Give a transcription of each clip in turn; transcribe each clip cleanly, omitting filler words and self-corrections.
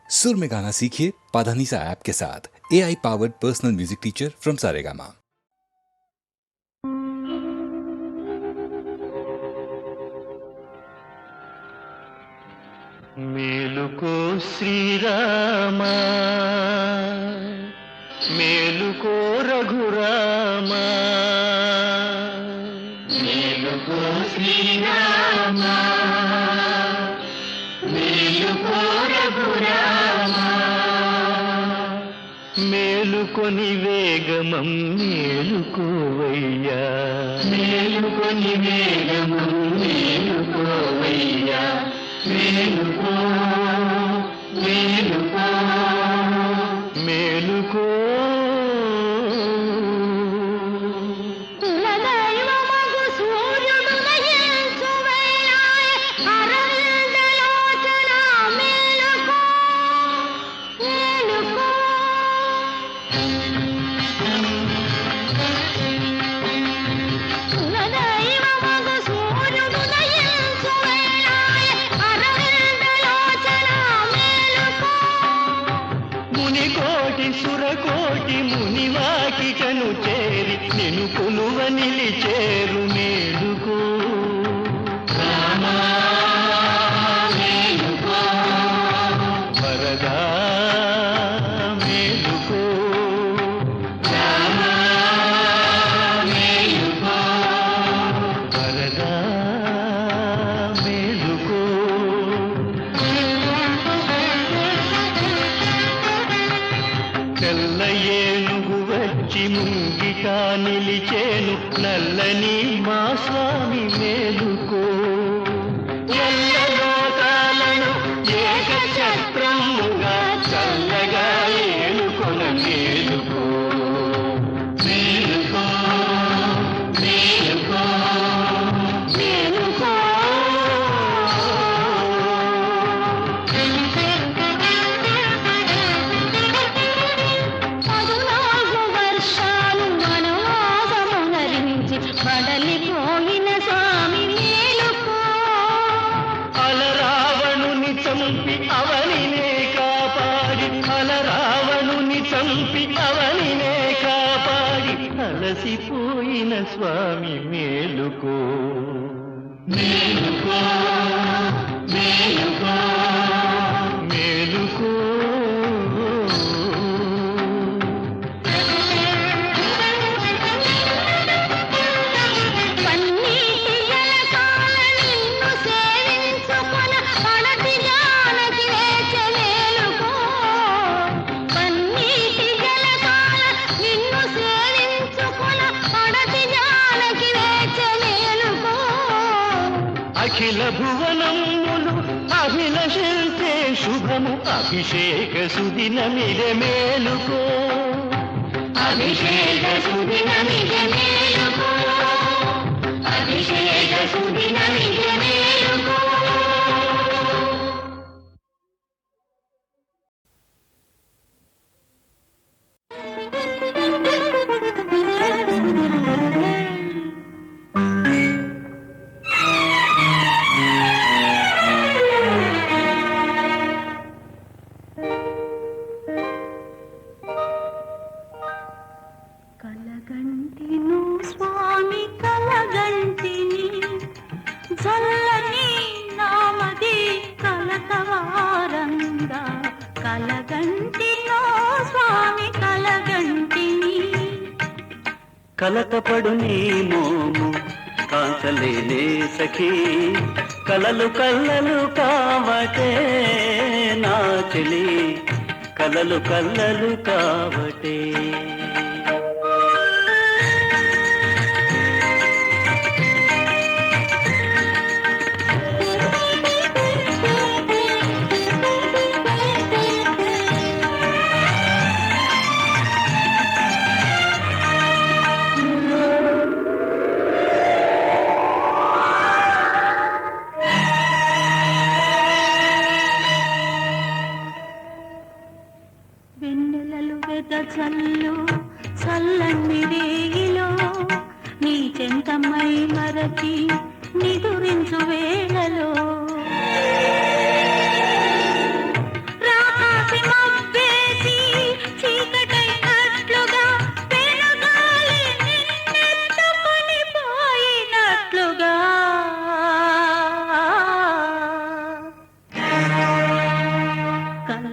सुर में गाना सीखिए पाधानीसा ऐप के साथ। AI powered personal music teacher from Saregama. మేలుకో శ్రీరామా, మేలుకో రఘురామా, మేలుకో శ్రీరామా, మేలుకో రఘురామా, మేలుకొని వేగమం మేలుకోవయ్యా, మేలుకొని వేగమం మేలుకోవయ్యా, మేలుకో మేలుకో మేలుకో. కులదైవమగు సూర్యుడు నయించు వేళాయె అరవిందలోచన మేలుకో మేలుకో. కులదైవమగు సూర్యుడు నయించు వేళాయె అరవిందలోచన మేలుకో. మునికోటి సురకోటి మునివాకికను చేరి నిను కొలువ నిలిచేరు మేలుకో రామా, మేలుకో వరదా, మేలుకో రామా, మేలుకో వరదా, మేలుకో. తెల్ల ఏనుగు వచ్చి ముంగిట నిలిచేను నల్లని మా స్వామి మేలుకో. ఎల్ల లోకాలను ఏకఛత్రముగా చల్లగా ఏలుకొన మేలుకో మేలుకో మేలుకో మేలుకో. 14 వర్షాలు వనవాసమునరించి బడలిపోయిన స్వామి మేలుకో. అలరావణుని చంపి అవనినే కాపాడి, అలరావణుని చంపి అవనినే కాపాడి అలసిపోయిన స్వామి మేలుకో మేలుకో మేలుకో మేలుకో. పన్నీటి జలకాల నిన్ను సేవించుకొన పడతి జానకి వేచె మేలుకో. పన్నీటి జలకాల నిన్ను సేవించుకొన పడతి జానకి వేచె మేలుకో. అఖిల భువనములు అభిలషించే శుభము అభిషేక సుదినమిదే మేలుకో అభిషేక సుదినమిదే మేలుకో అభిషేక సుదినమిదే మేలుకో. కలగంటిను స్వామి కలగంటిని చల్లని నామది కలతవారంగా. కలగంటినో స్వామి కలగంటిని. కలతపడు నీ మోము కాంచలేనే సఖీ, కలలు కల్లలు కావటే నా చెలి, కలలు కల్లలు కావటే. వెన్నెలలు వెదజల్లు చల్లని రేగిలో నీ చెంతమై మరచి నిదురించు వేళలో రాకాసి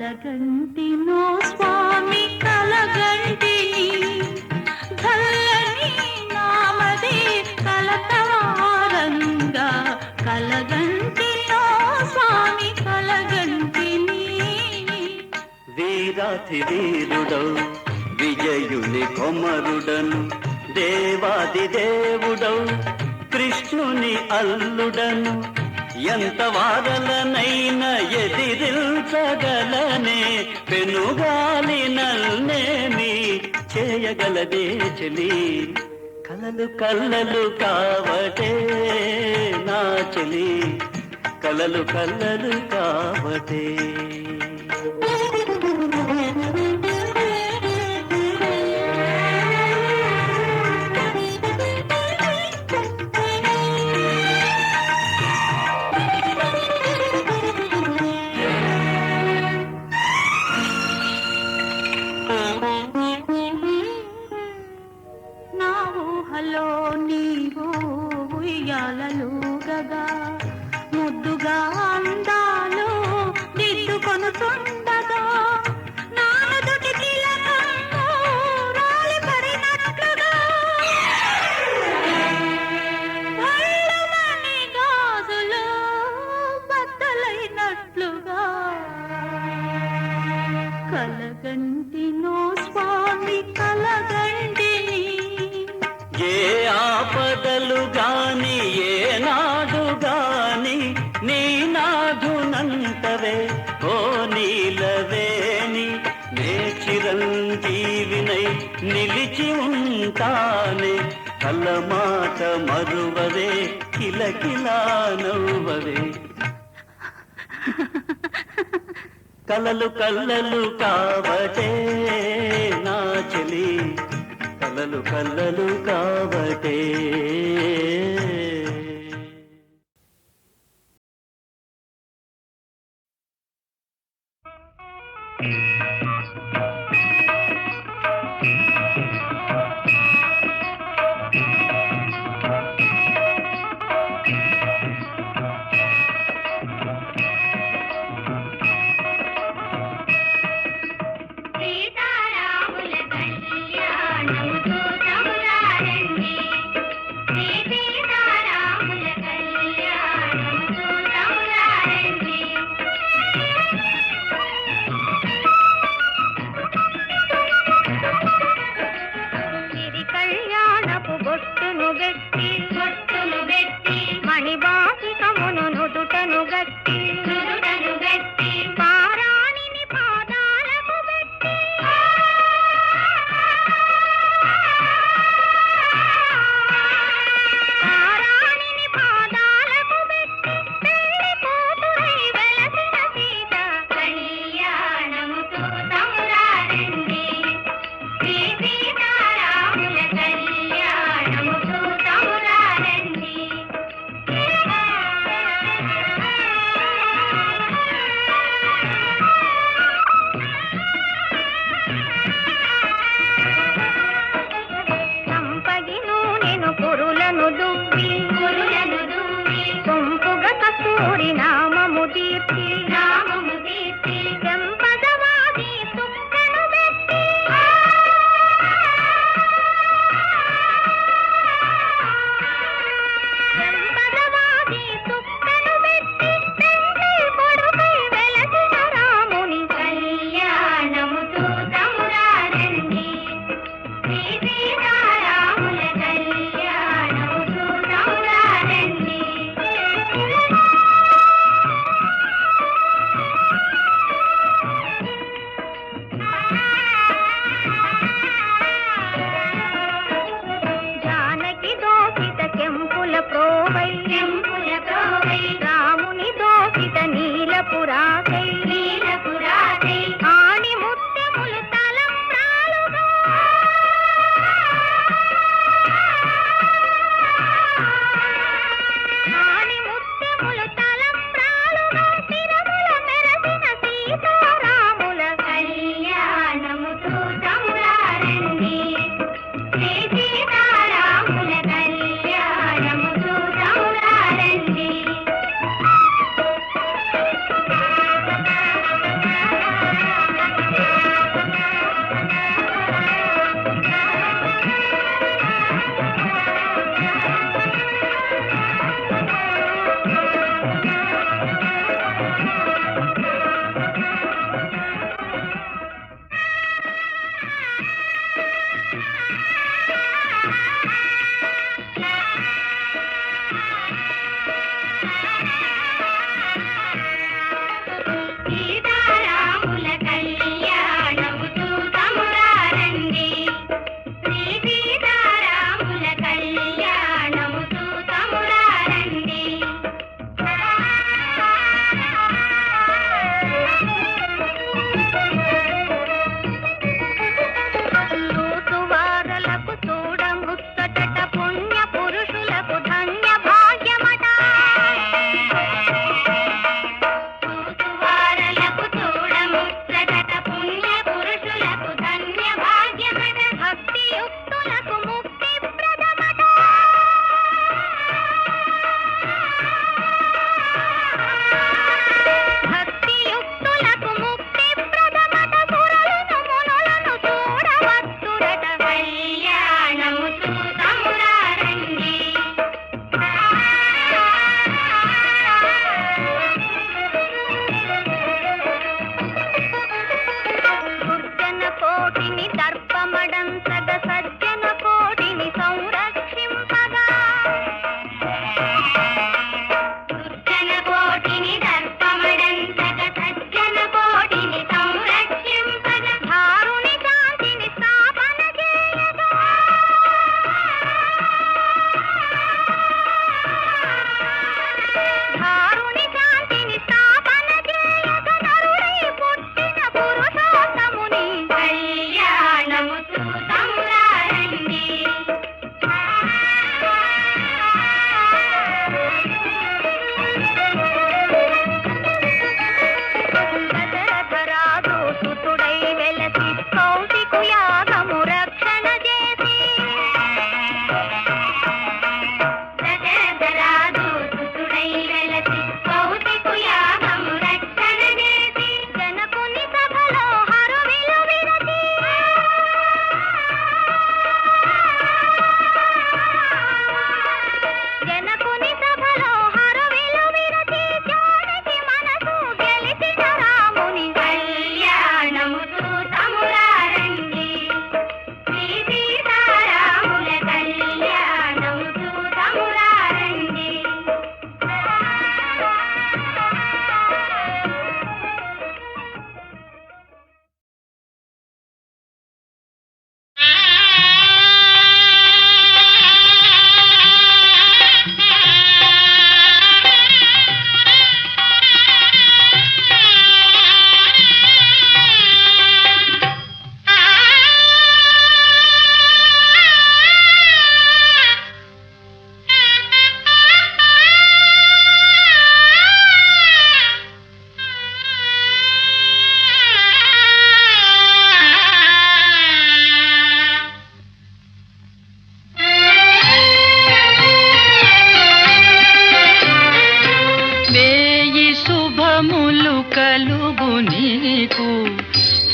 కలగంటినో స్వామి కలగంటిని చల్లని నామదే కలతవారంగా కలగంటినో స్వామి కలగంటిని వీరాతి వీరుడౌ విజయుని కొమరుడను దేవాది దేవుడౌ కృష్ణుని అల్లుడను ఎంత వారలనైనా ఎదిరించగలనే పెనుగాలి నల్నేమి చేయగలదే చెలి కలలు కల్లలు కావటే నా చెలి కలలు కల్లలు కావటే నా ఊహలో నీవు ఉయ్యాలలుగగా ముద్దుగా అందాలు దిద్దుకొనుతుండగా నానుదుటి తిలకము రాలిపడినట్లుగా భళ్ళమని గాజులు బద్దలైనట్లుగా కలగంటినో స్వామి కలగంటిని ఏ ఆపదలు గాని ఏ నాడు గాని నీ నాదునంతవే ఓ నీలవేణి నే చిరంజీవినై నిలిచి ఉంటానే కలమాట మరువవే కిలకిలా నవ్వవే కలలు కల్లలు కావటే నా చెలి కలలు కల్లలు కావటే సీతారాముల కళ్యాణం చూతమురారండి సీతారాముల కళ్యాణం చూతమురారండి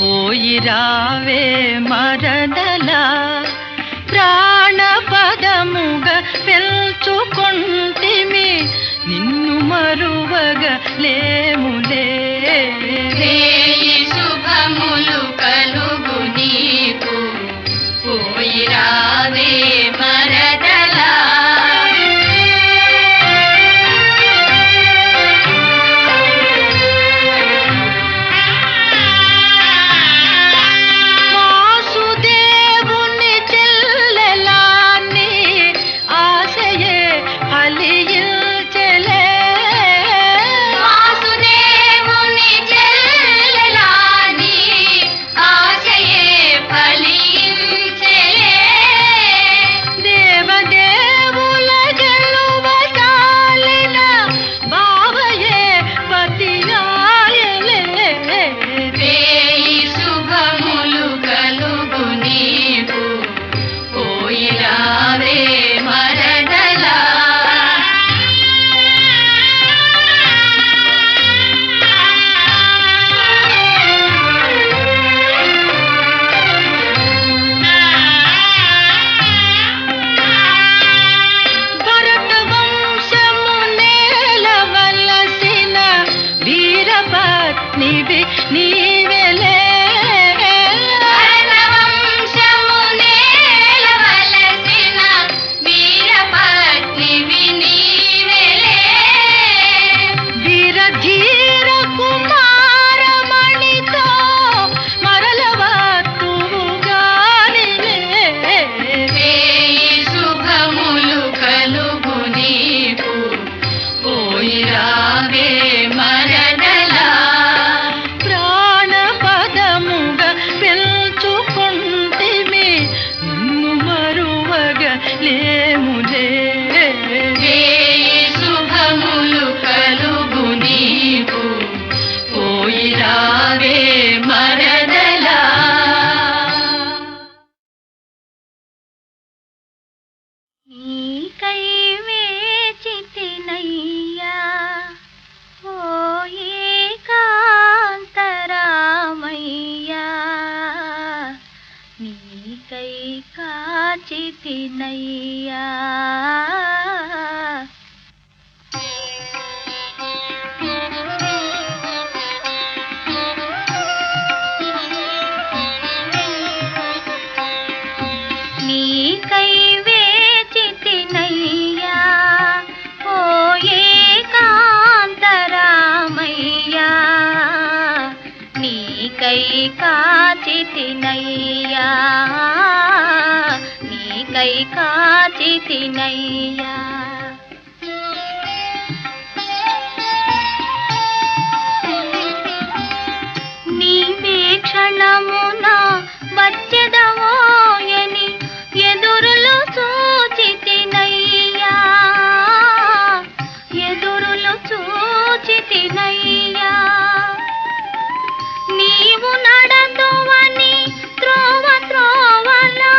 పోయి రావే మరదలా ప్రాణపదముగా పెంచుకొంటిమి నిన్ను మరువగా లేములే రేయి శుభములు కలుగు నీకు పోయి రావే మరదలా వాసుదేవుని చెల్లెలాని ఆశయే ఫలించెలే వాసుదేవుని చెల్లెలాని ఆశయే ఫలించెలే దేవదేవుల గెలువగాలిన బావయే పతియాయలే రేయి శుభములు కలుగు నీకు పోయి రావే మరదలా భరత వంశము నేలవలసిన వీరపత్నివి నీవెలే భరతవంశము నేలవలసిన వీరపత్నివి నీవెలే వీరధీర కుమారమణితో మరలవత్తుగానిలే రేయి శుభములు కలుగు నీకు పోయి రావే మరదలా ప్రాణపదముగా పెంచుకొంటిమి నిన్ను మరువగా లేములే రేయి శుభములు కలుగు నీకు పోయి రావే మరదలా నీకై వేచితినయ్యా ఓ ఏకాంతరామయ్యా నీకై కాచితినయ్యా నీకై వేచితినయ్యా ఓ ఏకాంతరామయ్యా నీకై కాచితినయ్యా నీకై కాచితినయ్యా నీవే క్షణమున వచ్చెదవోయని ఎదురులు చూచితినయ్యా ఎదురులు చూచితినయ్యా నీవు నడదువని త్రోవ త్రోవలా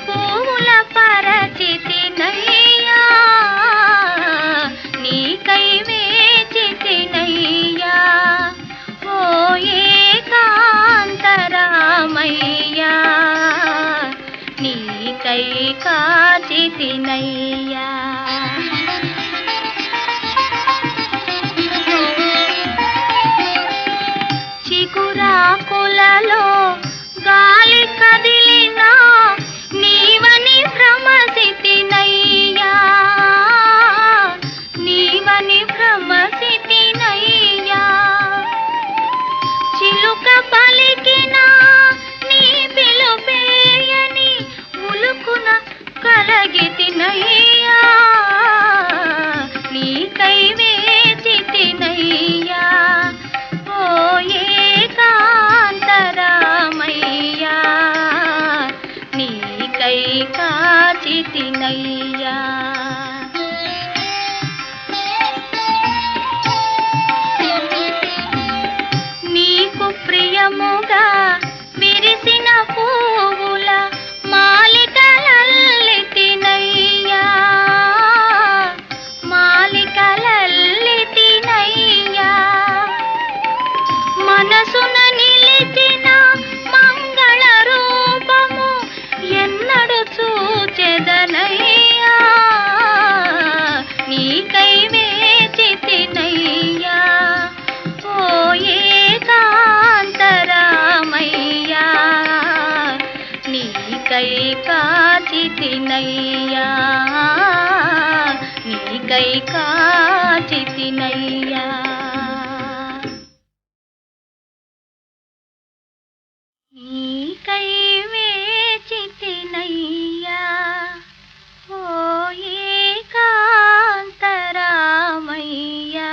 పువ్వుల పరచితినయ్యా నీకై వేచితినయ్యా ఓ ఏకాంతరామయ్యా నీకై కాచితినయ్యా చిగురాకులలో గాలి కదిలినా నీవని భ్రమసితినయ్యా నీవని భ్రమసితినయ్యా చిలుక పలికినా నీ పిలుపేయని ఉలుకున కలగితినయ్యా నీకై వేచితినయ్యా ఓ ఏకాంతరామయ్యా నీకై కాచితినయ్యా నీకు ప్రియముగా విరిసిన పువ్వుల మాలికలల్లితినయ్యా మాలికలల్లితినయ్యా మనసున నిలిచిన నీకై వేచితినయ్యా ఓ ఏకాంతరామయ్యా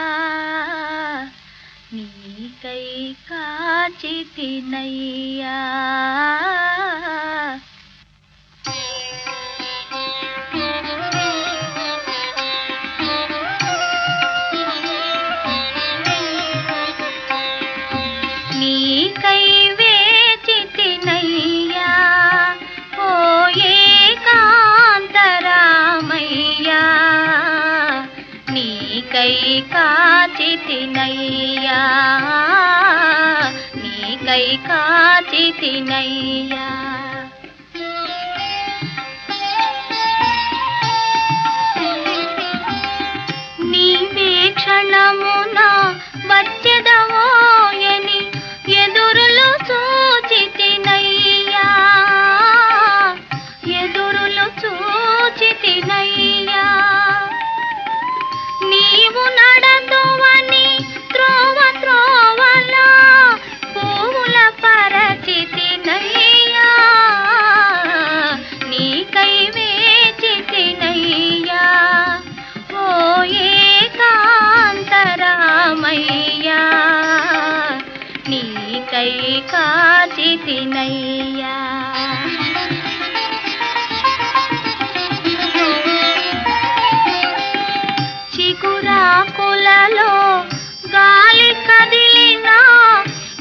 నీకై కాచితినయ్యా నీకై వేచితినయ్యా ఓ ఏకాంతరామయ్యా నీకై కాచితినయ్యా నీకై కాచితినయ్యా నీవే క్షణమున వచ్చెదవోయని ఎదురులు చూచితినయ్యా ఎదురులు చూచితినయ్యా నీవు నడదువని త్రోవ త్రోవలా పువ్వుల పరచితినయ్యా నీకై వేచితినయ్యా ఓ ఏకాంతరామయ్యా నీకై కాచితినయ్యా చిగురాకులలో గాలి కదిలినా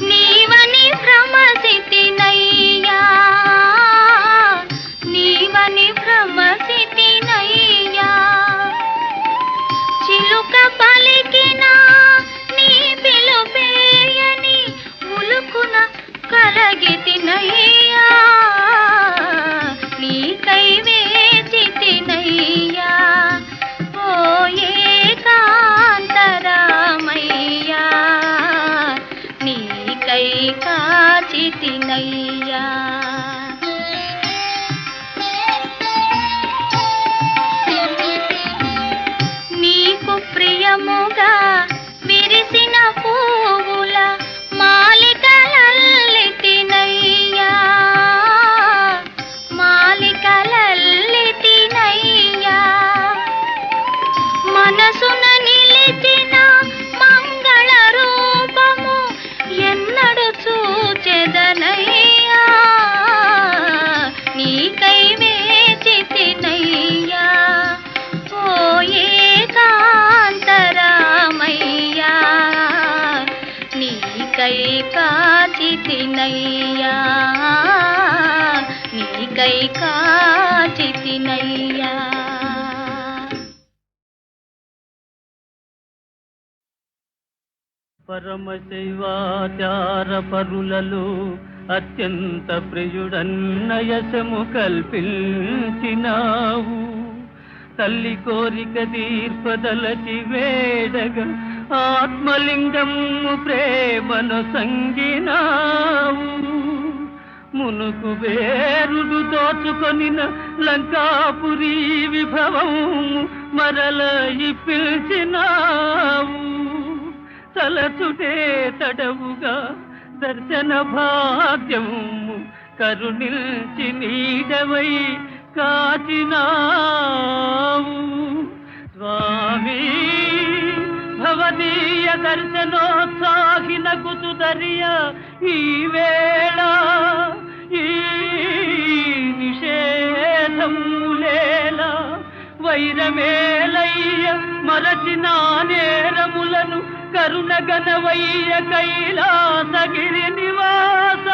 నీవని భ్రమసితినయ్యా నీవని భ్రమసితినయ్యా చిలుక పలికిన నీ పిలుపేయని ఉలుకున కలగితినయ్యా నీకై వేచితినయ్యా ఓ ఏకాంతరామయ్యా నీకై కాచితినయ్యా నీకు ప్రియముగా విరిసిన పువ్వుల మాలికలల్లితినయ్యా మాలికలల్లితినయ్యా మనసున నిలిచిన మంగళ రూపము ఎన్నడు చూచెదనయ్యా నీకై వేచితినయ్యా ఓ ఏకాంతరామయ్యా నీకై కాచితినయ్యా నీకై కాచితినయ్యా పరమశైవాచార పరులలో అత్యంత ప్రియుడన్నయసము కల్పించినావు తల్లి కోరిక తీర్పదలచి వేడగా ఆత్మలింగము ప్రేమను సంగినావు మునుకు వేరుడు దోచుకొనిన లంకాపురి విభవము మరల పిలిచినావు తలచుటే తడవుగా దర్శన భాగ్యము కరుణిల్చి నీడవై కాచినావు స్వామి భవదీయ దర్శనోత్సాహిన కుతుదరియ ఈ వేళ ఈ నిషేధములేలా వైరమేలయ్య మరచిన నేరములను కరుణగణవయ్య కైలాసగిరి నివాస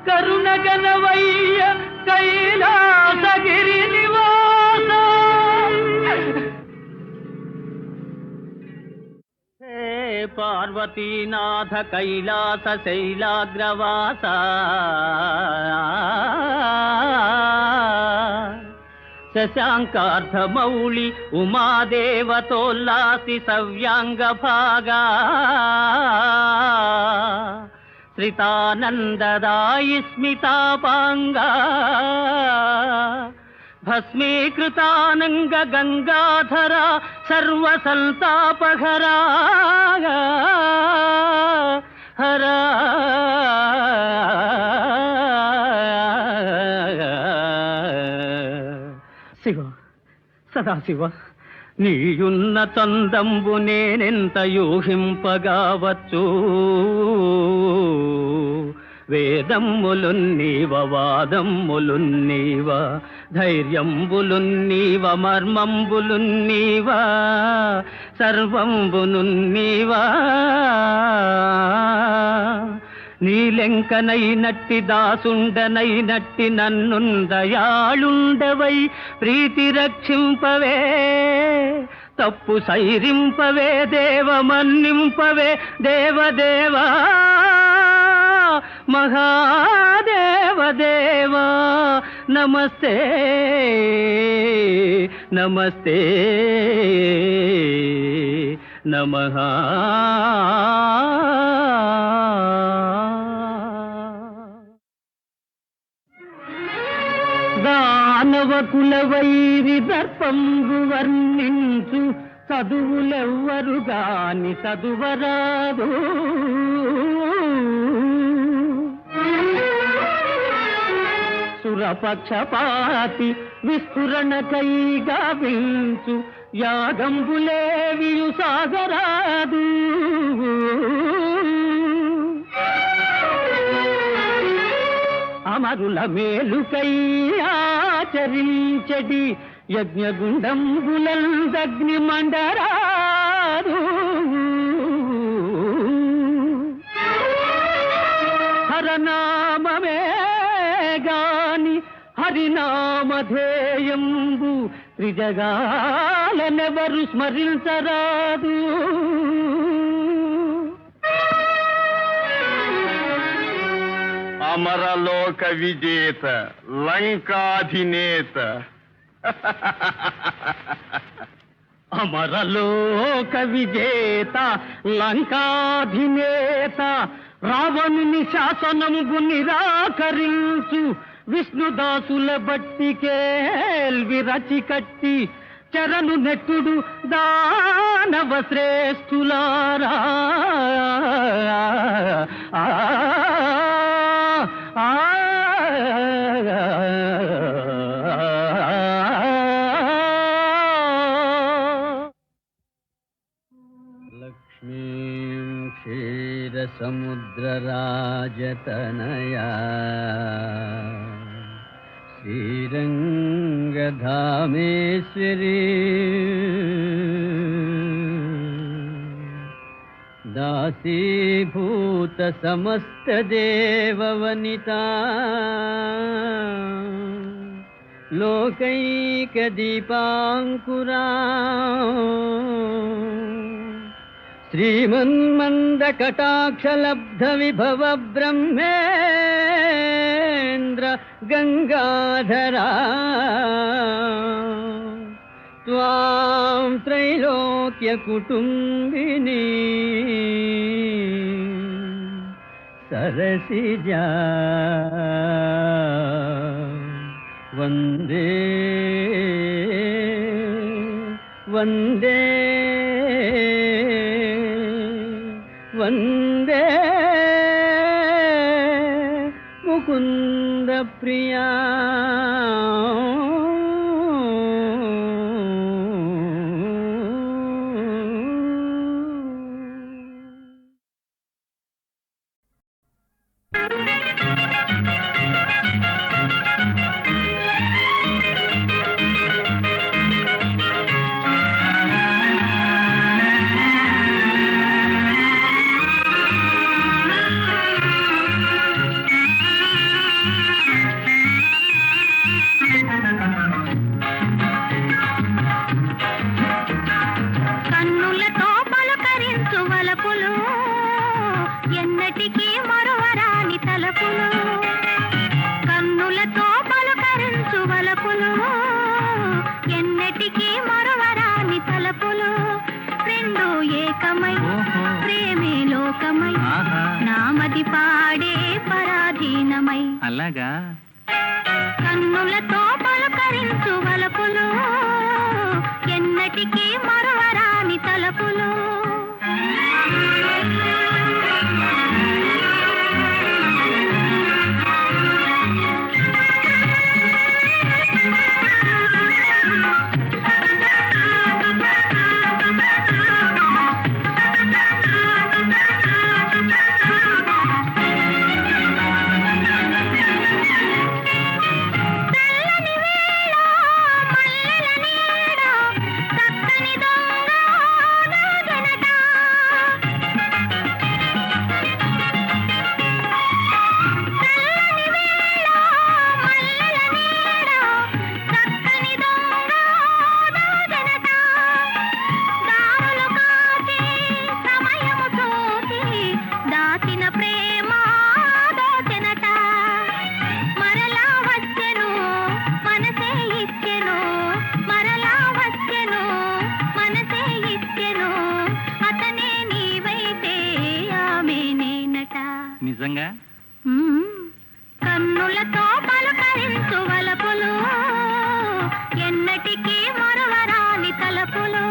కరుణగణవయ్య కైలాసగిరి నివాస హే పార్వతీనాథ కైలాస శైలాగ్రవాస శశాంకార్ధమౌళి ఉమాదేవతోల్లాసి సవ్యాంగ భాగా శ్రితానందదాయి స్మితాపాంగా భస్మీకృతానంగ గంగాధరా సర్వసంతాపహరా హరా శివ సదాశివ, నీయున్న చందంబు నేనెంత యూహింపగావచ్చు. వేదమ్ములున్నీవ వాదమ్ములున్నీవ, ధైర్యంబులున్నీవ మర్మంబులున్నీవ, సర్వంబునున్నీవా. నీలెంకనైనట్టి దాసుండనైనట్టి నన్నుందయాళుండవై ప్రీతి రక్షింపవే, తప్పు సైరింపవే, దేవ మన్నింపవే, దేవదేవా మహాదేవదేవా. నమస్తే నమస్తే నమః. దానవ కులవైరి దర్పంబు వర్ణించు చదువులెవ్వరు గాని చదువరాదు. సురపక్షపాతి విస్ఫురణకై గావించు యాగంబులేవియు సాగరాదు. అమరుల మేలుకై ఆచరించడి యజ్ఞగుండంబులందగ్ని మండరాదు. హరనామమే గాని హరినామధేయంబు త్రిజగాలనెవరు స్మరించరాదు. అమరలోక విజేత లంకాధినేత. అమరలోక విజేత లంకాధినేత, రావణుని శాసనముగు నిరాకరించు విష్ణుదాసుల బట్టికేల్వి రచి కట్టి చరణు నెట్టుడు దానవ శ్రేష్ఠులారా. లక్ష్మీం క్షీరసముద్రరాజతనయా శ్రీరంగధామేశ్వరీ దాసీభూత సమస్త దేవవనితా లోకైక దీపాంకురా శ్రీమన్మంద కటాక్షలబ్ధ విభవ బ్రహ్మేంద్ర గంగాధరా త్వాం త్రైలోక్య కుటుంబిని సరసిజా వందే వందే వందే ముకుంద ప్రియా. కన్నులతో పలకరించు వలపులు, ఎన్నటికీ మరువరాని తలపులు. కన్నులతో పలకరించు వలపులు, ఎన్నటికీ మరువరాని తలపులు. రెండు ఏకమై ప్రేమే లోకమై నామది పాడే పరాధీనమై. అలాగా కన్నులతో పలకరించు వలపులు, ఎన్నటికీ మరువరాని తలపులు. కన్నులతో పలకరించు వలపులు ఎన్నటికీ మరువరాని తలపులు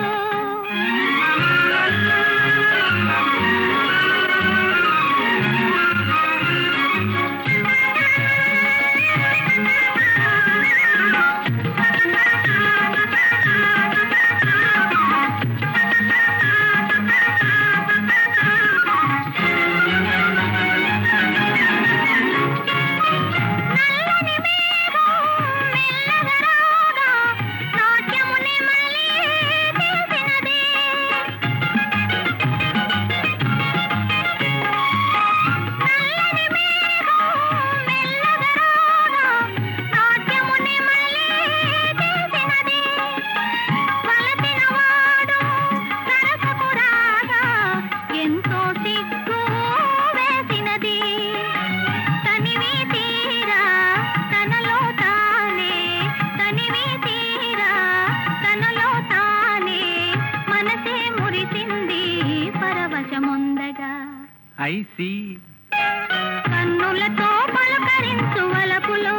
కన్నులతో పలకరించు వలపులు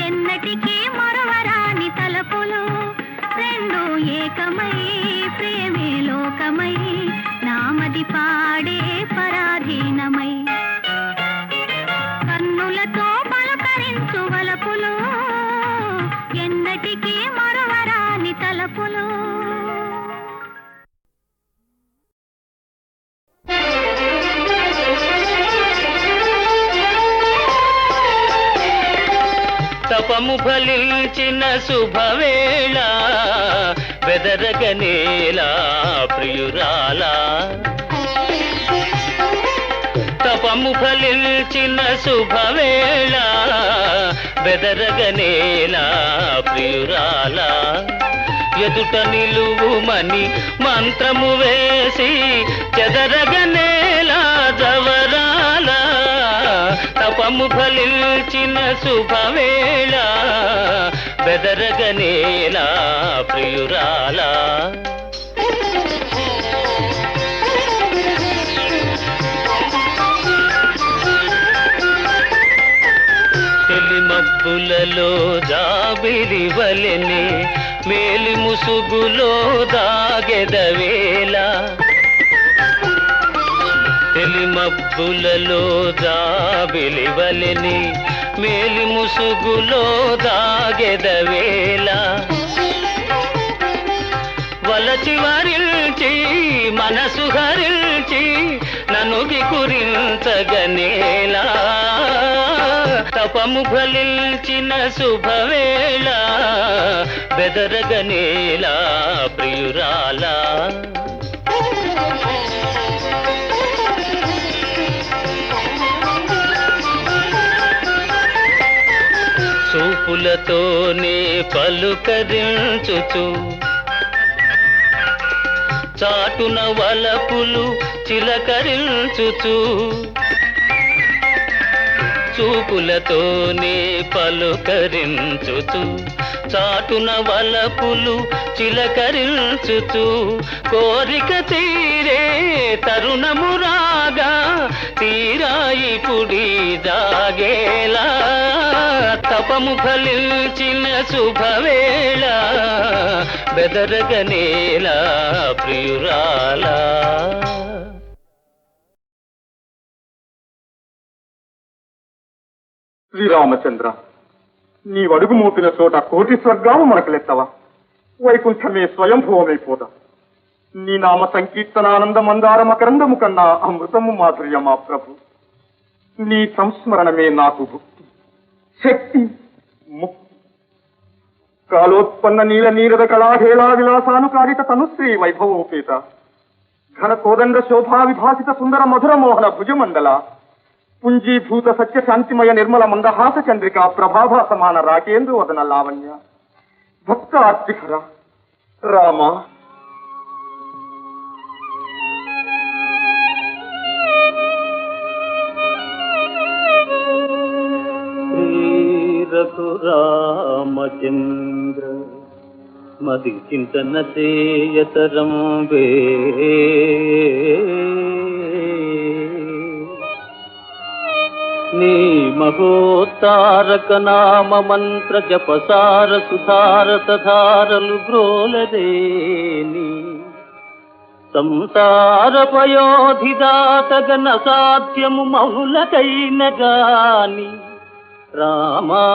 ఎన్నటికీ మరువరాని తలపులు రెండు ఏకమై ప్రేమే లోకమై నామది పాడే పరాధీనమై కన్నులతో పలకరించు వలపులు ఎన్నటికీ మరువరాని తలపులు తపము ఫలించిన శుభవేళ బెదరగనేలా ప్రియురాలా తపము ఫలించిన శుభవేళ బెదరగనేలా ప్రియురాలా ఎదుట నిలువుమని మంత్రము వేసి చెదరగనేలా జవరాలా తపము ఫలించిన శుభవేళ బెదరగనేలా ప్రియురాలా తెలిమబ్బులలో జాబిలి వలెనే మేలి ముసుగులో దాగెదవేళ తెలిమబ్బులలో జాబిలి వలెని మేలి ముసుగులో దాగెదవేళ వలచి వరిల్చి మనసు హరిల్చి ననుగి కురించగనేలా తపము ఫలించిన శుభవేళ బెదరగనేలా ప్రియురాలా చూపులతోనే పలుకరించుచు చాటున వలపులు చిలకరించుచు చూపులతోనే పలుకరించుచు చాటున వలపులు చిలకరించుచు కోరిక తీరే తరుణము రాగా తీరాయి పుడి దాగేలా తపము ఫలించిన శుభవేళ బెదరగనేలా ప్రియురాలా శ్రీరామచంద్ర నీవడుగు మోపిన చోట కోటి స్వర్గాము మనకలెత్తవా వైకుంఠమే స్వయంభూవమైపోదా నీ నామ సంకీర్తనానంద మందార మకరందము కన్నా అమృతము మాధుర్యమా ప్రభు నీ సంస్మరణమే నాకు భుక్తి శక్తి ముక్తి కాలోత్పన్న నీల నీరద కళాహేళా విలాసానుకారిత తనుశ్రీ వైభవోపేత ఘన కోదండ శోభా విభాసిత సుందర మధుర మోహన భుజమండల పుంజీభూత సత్య శాంతిమయ నిర్మల మందహాస చంద్రిక ప్రభాభా సమాన రాకేంద్ర వదన లావణ్య భక్త ఆర్తిహర రామ రఘురామచంద్ర మది చింతన చేయతరం వే నీ మహోత్తారక నామ మంత్ర జపసార సుధార సధారలు బ్రోలదేని సంసార పయోధిదాతగన సాధ్యము మౌలకైన గాని రామా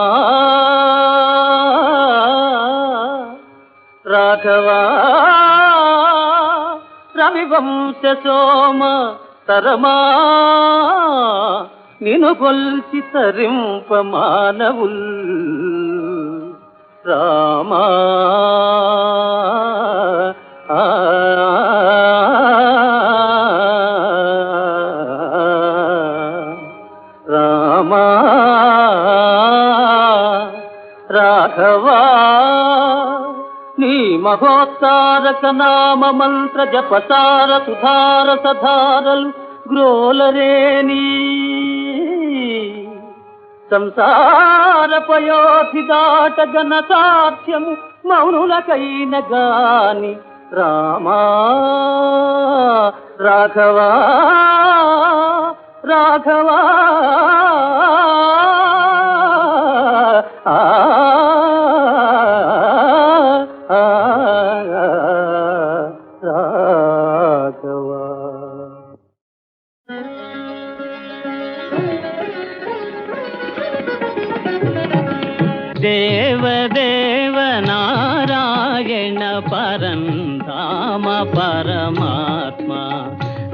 రాఘవా రవివంశ సోమ తరమా నిను కొల్చి తరింప మానవుల్ రామా రామా రాఘవా నీ మహోత్తారక నామ మంత్ర జపసార సుధార సధారలు గ్రోలరేని సంసార పయోధి దాట గణ సాధ్యము మౌనులకైన గాని రామా రాఘవా రాఘవా రాఘవా. దేవదేవ నారాయణ పరంధామ పరమాత్మ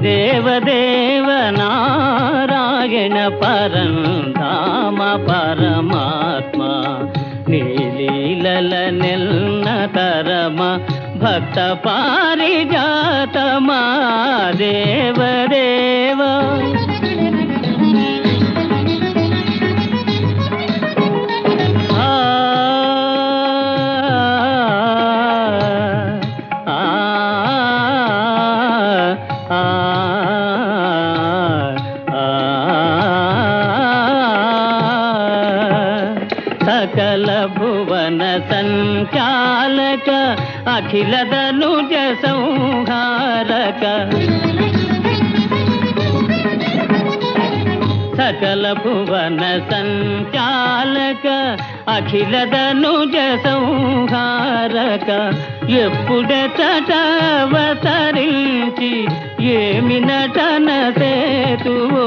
దేవదేవ నారాయణ పరంధామ పరమాత్మ నీలీలల నెల్న తరమ భక్త పారిజాతమా దేవదేవ సకల భువన సంచాలక అఖిల ధనుజ సంహారక సకల భువన సంచాలక అఖిల ధనుజ సంహారక ఎప్పుడెతటవతరించి ఏమి నటన సేతువో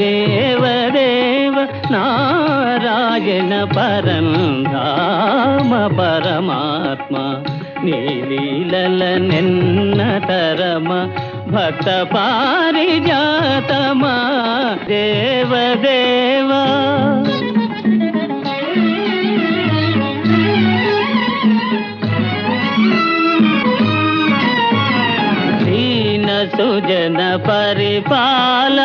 దేవదేవ నారాయణ పరంధామ పరమాత్మ నీలీలల నిన్న తరమ భక్త పారిజాతమా దేవదేవా దీన సుజన పరిపాల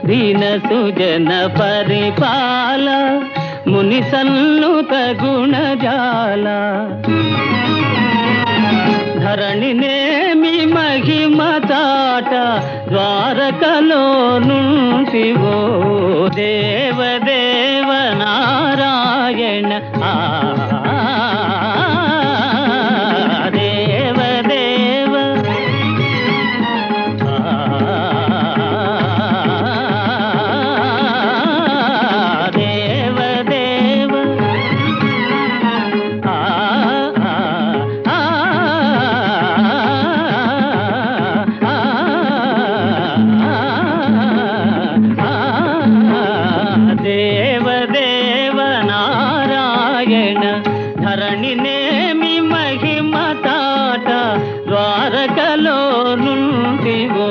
దీన సుజన పరిపాల ముని సన్నుత గుణజాల ధరణినేమి మహిమ తాట ద్వారకలో నుంటివో దేవదేవ నారాయణ దేవదేవ దేవదేవ దేవదేవ నారాయణ ధరణినేమి మహిమ తాట ద్వారకలో నుండివో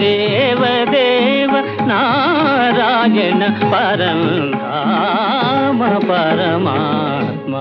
దేవదేవ నారాయణ పరంధామ పరమాత్మ